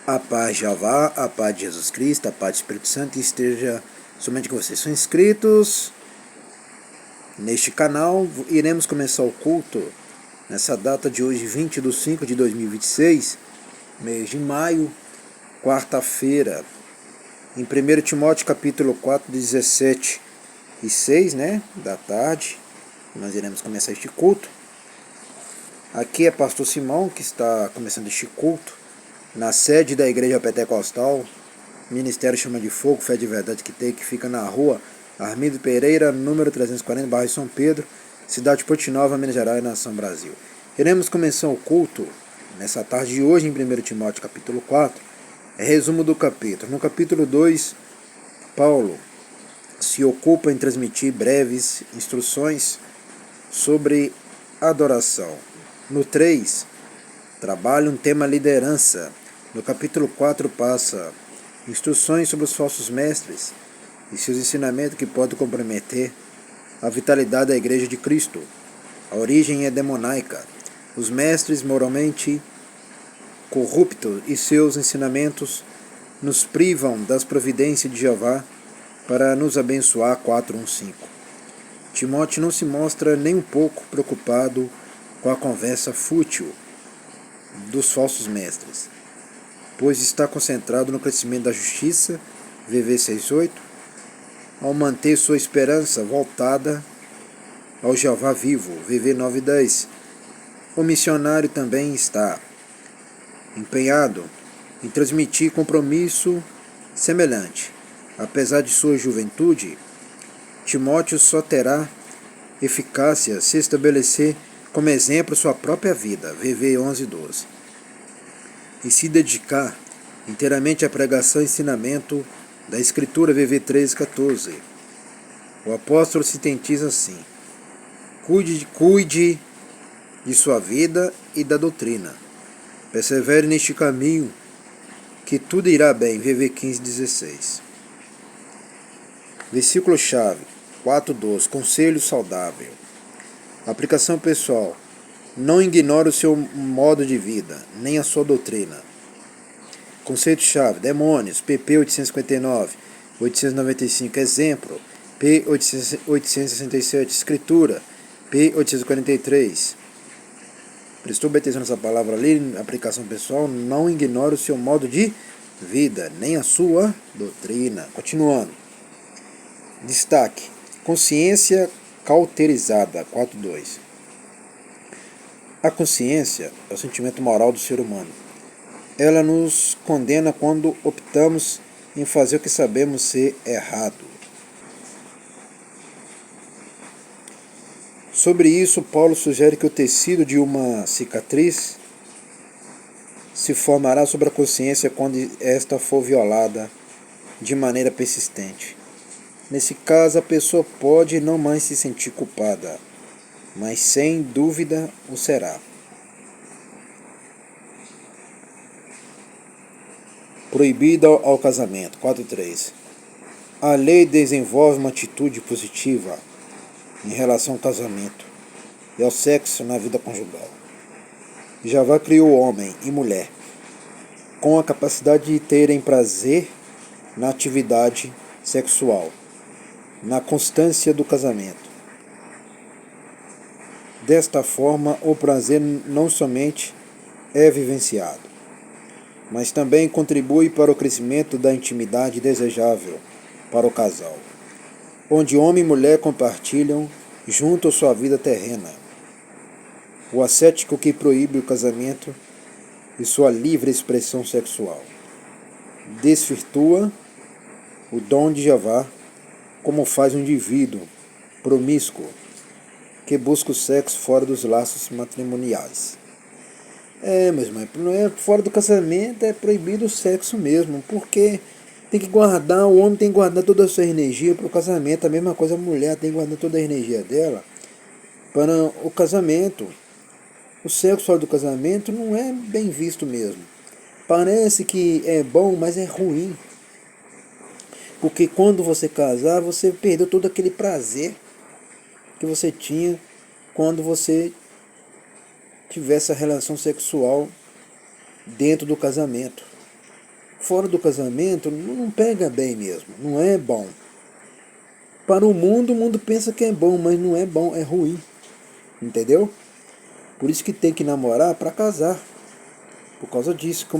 A paz de Jeová, a paz de Jesus Cristo, a paz do Espírito Santo esteja somente com vocês. São inscritos neste canal. Iremos começar o culto nessa data de hoje, 20/5/2026, mês de maio, quarta-feira, em 1 Timóteo capítulo 4, 17 e 6, da tarde. Nós iremos começar este culto. Aqui é pastor Simão que está começando este culto na sede da Igreja Pentecostal, Ministério Chama de Fogo, Fé de Verdade que fica na rua Armindo Pereira, número 340, bairro São Pedro, cidade de Ponte Nova, Minas Gerais, nação Brasil. Iremos começar o culto nessa tarde de hoje em 1 Timóteo capítulo 4, resumo do capítulo. No capítulo 2, Paulo se ocupa em transmitir breves instruções sobre adoração. No 3, trabalha um tema liderança. No capítulo 4 passa instruções sobre os falsos mestres e seus ensinamentos que podem comprometer a vitalidade da Igreja de Cristo. A origem é demoníaca. Os mestres moralmente corruptos e seus ensinamentos nos privam das providências de Jeová para nos abençoar. 4:1-5. Timóteo não se mostra nem um pouco preocupado com a conversa fútil dos falsos mestres, pois está concentrado no crescimento da justiça, VV 6:8, ao manter sua esperança voltada ao Jeová vivo, VV 9:10. O missionário também está empenhado em transmitir compromisso semelhante. Apesar de sua juventude, Timóteo só terá eficácia se estabelecer como exemplo sua própria vida, VV 11:12, e se dedicar inteiramente à pregação e ensinamento da Escritura, VV 13:14. O apóstolo sintetiza assim: cuide de sua vida e da doutrina. Persevere neste caminho, que tudo irá bem, VV 15:16. Versículo-chave 4:12. Conselho saudável. Aplicação pessoal. Não ignore o seu modo de vida, nem a sua doutrina. Conceito-chave. Demônios. PP 859, 895. Exemplo. P 867. Escritura. P 843. Prestou bem atenção nessa palavra ali? Aplicação pessoal. Não ignore o seu modo de vida, nem a sua doutrina. Continuando. Destaque. Consciência cauterizada. 4:2. A consciência é o sentimento moral do ser humano. Ela nos condena quando optamos em fazer o que sabemos ser errado. Sobre isso, Paulo sugere que o tecido de uma cicatriz se formará sobre a consciência quando esta for violada de maneira persistente. Nesse caso, a pessoa pode não mais se sentir culpada, mas sem dúvida o será. Proibido ao casamento. 4:3. A lei desenvolve uma atitude positiva em relação ao casamento e ao sexo na vida conjugal. Jeová criou homem e mulher com a capacidade de terem prazer na atividade sexual, na constância do casamento. Desta forma, o prazer não somente é vivenciado, mas também contribui para o crescimento da intimidade desejável para o casal, onde homem e mulher compartilham junto sua vida terrena. O ascético que proíbe o casamento e sua livre expressão sexual desvirtua o dom de Jeová, como faz um indivíduo promíscuo que busca o sexo fora dos laços matrimoniais. Mas não é fora do casamento, é proibido o sexo mesmo, porque tem que guardar, o homem tem que guardar toda a sua energia para o casamento, a mesma coisa a mulher tem que guardar toda a energia dela para o casamento. O sexo fora do casamento não é bem visto mesmo. Parece que é bom, mas é ruim. Porque quando você casar, você perdeu todo aquele prazer que você tinha quando você tivesse a relação sexual dentro do casamento. fora do casamento não pega bem mesmo, não é bom. Para o mundo pensa que é bom, mas não é bom, é ruim. Entendeu? Por isso que tem que namorar para casar. Por causa disso, que o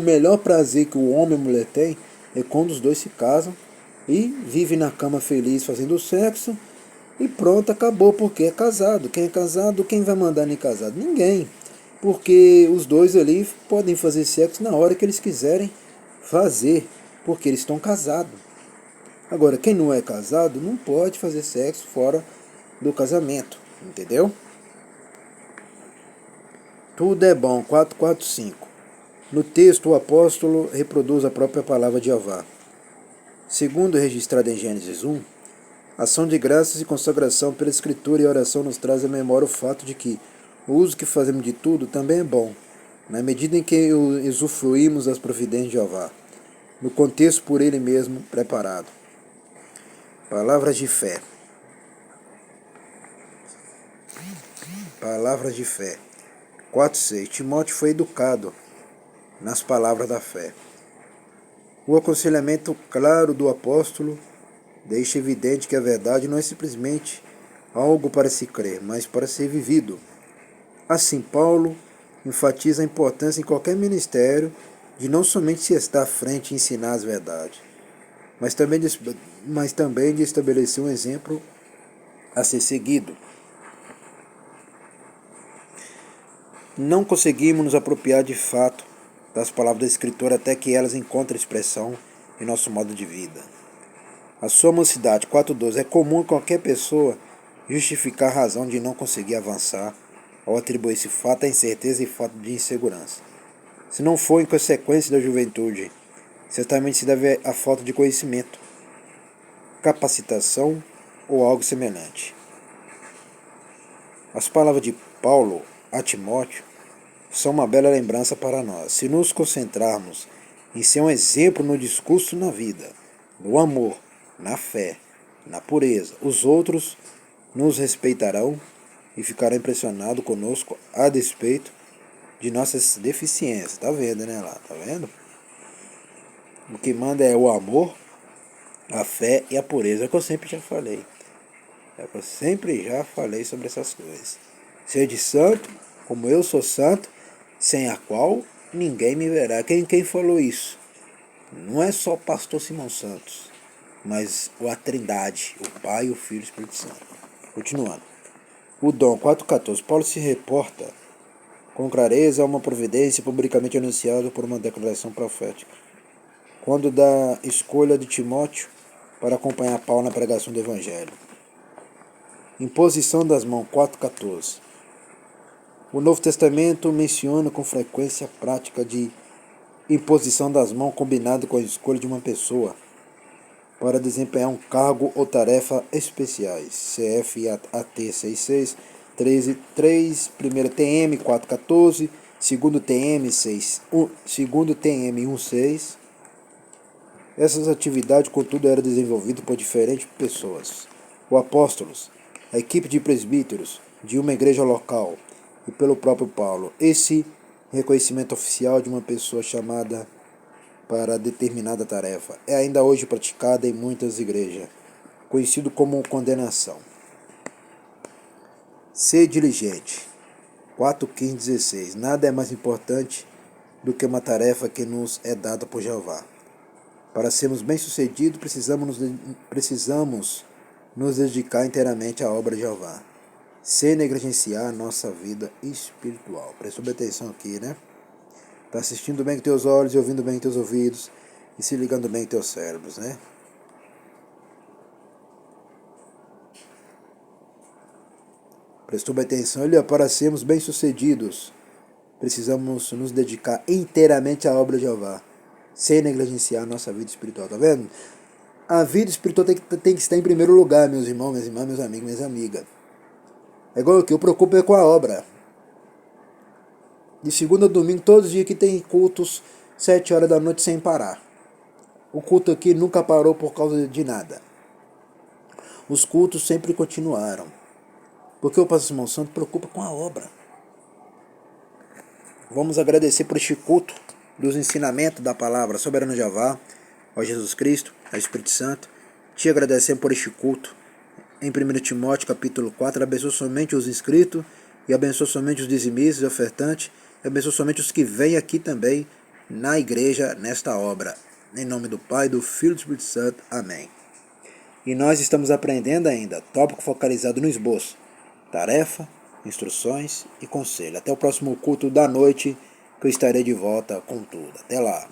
melhor prazer que o homem e a mulher têm é quando os dois se casam e vivem na cama feliz fazendo sexo e pronto, acabou, porque é casado. Quem é casado, quem vai mandar em casado? Ninguém. Porque os dois ali podem fazer sexo na hora que eles quiserem fazer, porque eles estão casados. Agora, quem não é casado não pode fazer sexo fora do casamento, entendeu? Tudo é bom, 445. No texto, o apóstolo reproduz a própria palavra de Jeová. Segundo registrado em Gênesis 1, ação de graças e consagração pela escritura e oração nos traz à memória o fato de que o uso que fazemos de tudo também é bom, na medida em que usufruímos das providências de Jeová, no contexto por ele mesmo preparado. Palavras de fé. Palavras de fé. 4:6. Timóteo foi educado nas palavras da fé. O aconselhamento claro do apóstolo deixa evidente que a verdade não é simplesmente algo para se crer, mas para ser vivido. Assim, Paulo enfatiza a importância em qualquer ministério de não somente se estar à frente e ensinar as verdades, mas também de estabelecer um exemplo a ser seguido. Não conseguimos nos apropriar de fato das palavras da Escritura até que elas encontrem expressão em nosso modo de vida. A sua mocidade, 4:12, é comum a qualquer pessoa justificar a razão de não conseguir avançar ao atribuir esse fato à incerteza e fato de insegurança. Se não for em consequência da juventude, certamente se deve à falta de conhecimento, capacitação ou algo semelhante. As palavras de Paulo a Timóteo são uma bela lembrança para nós. Se nos concentrarmos em ser um exemplo no discurso na vida, no amor, na fé, na pureza, os outros nos respeitarão e ficarão impressionados conosco a despeito de nossas deficiências. Tá vendo, né? Lá, tá vendo? O que manda é o amor, a fé e a pureza, é o que eu sempre já falei. É o que eu sempre já falei sobre essas coisas. Ser de santo, como eu sou santo, sem a qual ninguém me verá. Quem falou isso? Não é só o pastor Simão Santos, mas a Trindade, o Pai, o Filho e o Espírito Santo. Continuando. O dom 4:14. Paulo se reporta com clareza a uma providência publicamente anunciada por uma declaração profética, quando da escolha de Timóteo para acompanhar Paulo na pregação do Evangelho. Imposição das mãos 4:14. O Novo Testamento menciona com frequência a prática de imposição das mãos combinado com a escolha de uma pessoa para desempenhar um cargo ou tarefa especiais. CFAT 66, 13, 3, 1 TM 414, 2 TM 6, 2 TM 16. Essas atividades, contudo, eram desenvolvidas por diferentes pessoas. Os apóstolos, a equipe de presbíteros de uma igreja local e pelo próprio Paulo. Esse reconhecimento oficial de uma pessoa chamada para determinada tarefa é ainda hoje praticada em muitas igrejas, conhecido como condenação. Ser diligente. 4:15-16. Nada é mais importante do que uma tarefa que nos é dada por Jeová. Para sermos bem-sucedidos, precisamos nos dedicar inteiramente à obra de Jeová, sem negligenciar a nossa vida espiritual. Presta bem atenção aqui, né? Está assistindo bem com teus olhos e ouvindo bem com teus ouvidos e se ligando bem com teus cérebros, né? Prestou bem atenção? Olha, para sermos bem-sucedidos, precisamos nos dedicar inteiramente à obra de Jeová, sem negligenciar a nossa vida espiritual, tá vendo? A vida espiritual tem que estar em primeiro lugar, meus irmãos, minhas irmãs, meus amigos, minhas amigas. É igual que eu preocupo com a obra. De segunda a domingo, todos os dias que tem cultos, 7 horas da noite sem parar. O culto aqui nunca parou por causa de nada. Os cultos sempre continuaram. Porque o pastor Simão Santo preocupa com a obra. Vamos agradecer por este culto dos ensinamentos da palavra soberano Jeová, ó Jesus Cristo, ao Espírito Santo, te agradecemos por este culto. Em 1 Timóteo capítulo 4, abençoa somente os inscritos, e abençoa somente os dizimistas e ofertantes, e abençoa somente os que vêm aqui também na igreja, nesta obra. Em nome do Pai, do Filho e do Espírito Santo. Amém. E nós estamos aprendendo ainda, tópico focalizado no esboço, tarefa, instruções e conselho. Até o próximo culto da noite, que eu estarei de volta com tudo. Até lá.